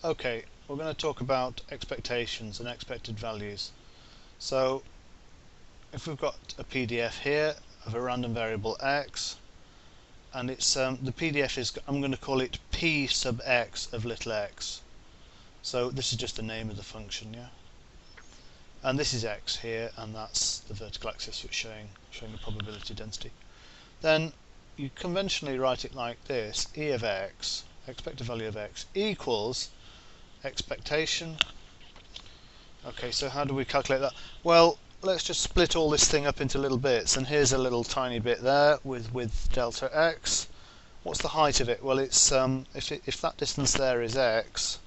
Okay, we're going to talk about expectations and expected values. So if we've got a PDF here of a random variable x, and it's the PDF is, I'm going to call it p sub x of little x. So this is just the name of the function, yeah. And this is x here, and that's the vertical axis which showing the probability density. Then you conventionally write it like this: e of x, expected value of x, equals expectation. Okay, so how do we calculate that? Well, let's just split all this thing up into little bits, and here's a little tiny bit there with delta x. What's the height of it? Well, it's if that distance there is x,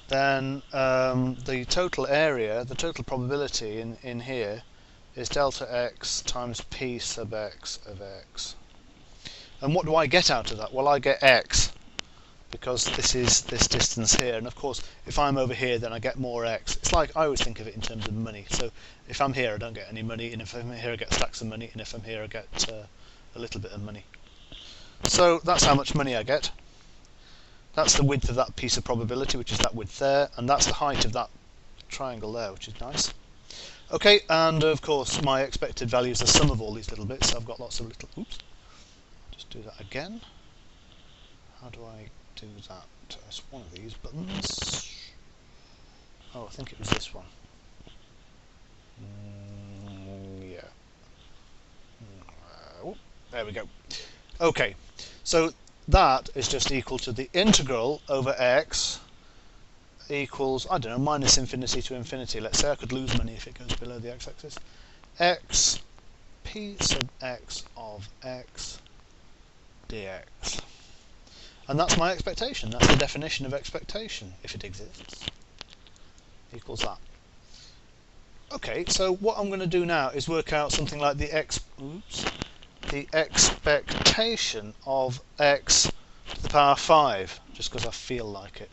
then the total area, the total probability in here is delta x times p sub x of x. And what do I get out of that? Well, I get x, because this is this distance here, and of course if I'm over here then I get more x. It's like, I always think of it in terms of money. So if I'm here I don't get any money, and if I'm here I get stacks of money, and if I'm here I get a little bit of money. So that's how much money I get. That's the width of that piece of probability, which is that width there, and that's the height of that triangle there, which is nice. Okay, and of course my expected value is the sum of all these little bits, so I've got lots of little, oops, just do that again. How do I do that? It's one of these buttons. Oh, I think it was this one. Yeah. Oh, there we go. Okay, so that is just equal to the integral over x equals, I don't know, minus infinity to infinity. Let's say I could lose money if it goes below the x-axis. X p sub x of x dx. And that's my expectation. That's the definition of expectation, if it exists. Equals that. Okay, so what I'm going to do now is work out something like the expectation of x to the power 5, just because I feel like it.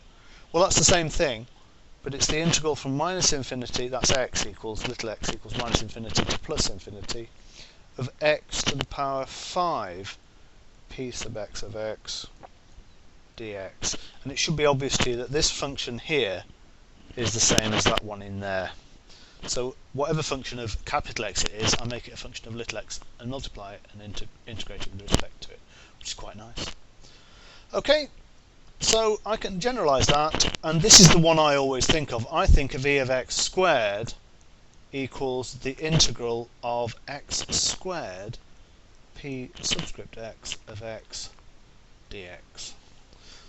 Well, that's the same thing, but it's the integral from minus infinity, that's x equals, little x equals minus infinity to plus infinity, of x to the power 5 p sub x of x dx. And it should be obvious to you that this function here is the same as that one in there. So whatever function of capital X it is, I make it a function of little x and multiply it and integrate it with respect to it, which is quite nice. Okay, so I can generalize that, and this is the one I always think of. I think of e of x squared equals the integral of x squared p subscript x of x dx.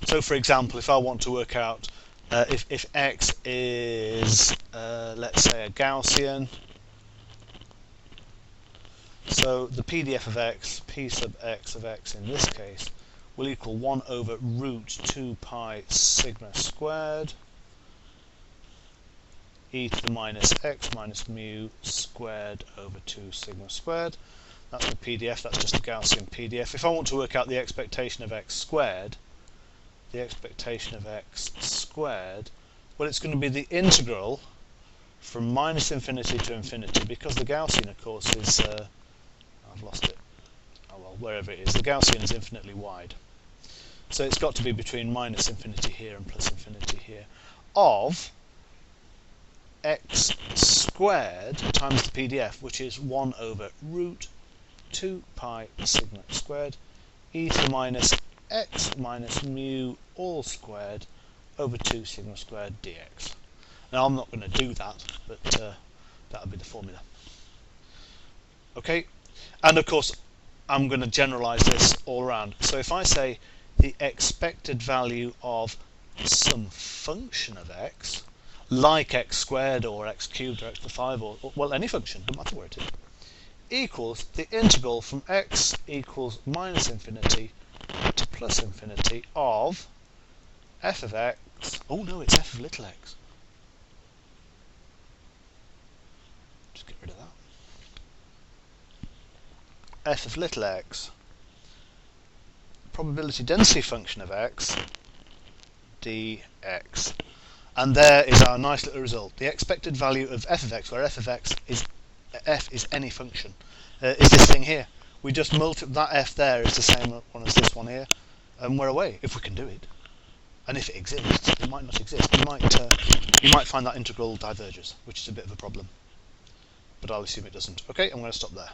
So for example, if I want to work out if x is, let's say, a Gaussian, so the PDF of x, p sub x of x in this case, will equal 1 over root 2 pi sigma squared e to the minus x minus mu squared over 2 sigma squared. That's the PDF, that's just a Gaussian PDF. If I want to work out the expectation of x squared, well, it's going to be the integral from minus infinity to infinity, because the Gaussian, of course, is, I've lost it, oh well, wherever it is, the Gaussian is infinitely wide. So it's got to be between minus infinity here and plus infinity here, of x squared times the PDF, which is 1 over root 2 pi sigma squared e to the minus x minus mu all squared over 2 sigma squared dx. Now I'm not going to do that, but that'll be the formula. Okay, and of course I'm going to generalize this all around. So if I say the expected value of some function of x, like x squared or x cubed or x to the 5, or well, any function, no matter where it is, equals the integral from x equals minus infinity to plus infinity of f of x, oh no, it's f of little x. Just get rid of that. F of little x, probability density function of x, dx. And there is our nice little result. The expected value of f of x, where f of x is any function, is this thing here. We just multiply that f there is the same one as this one here, and we're away, if we can do it. And if it exists, it might not exist. You might find that integral diverges, which is a bit of a problem. But I'll assume it doesn't. Okay, I'm going to stop there.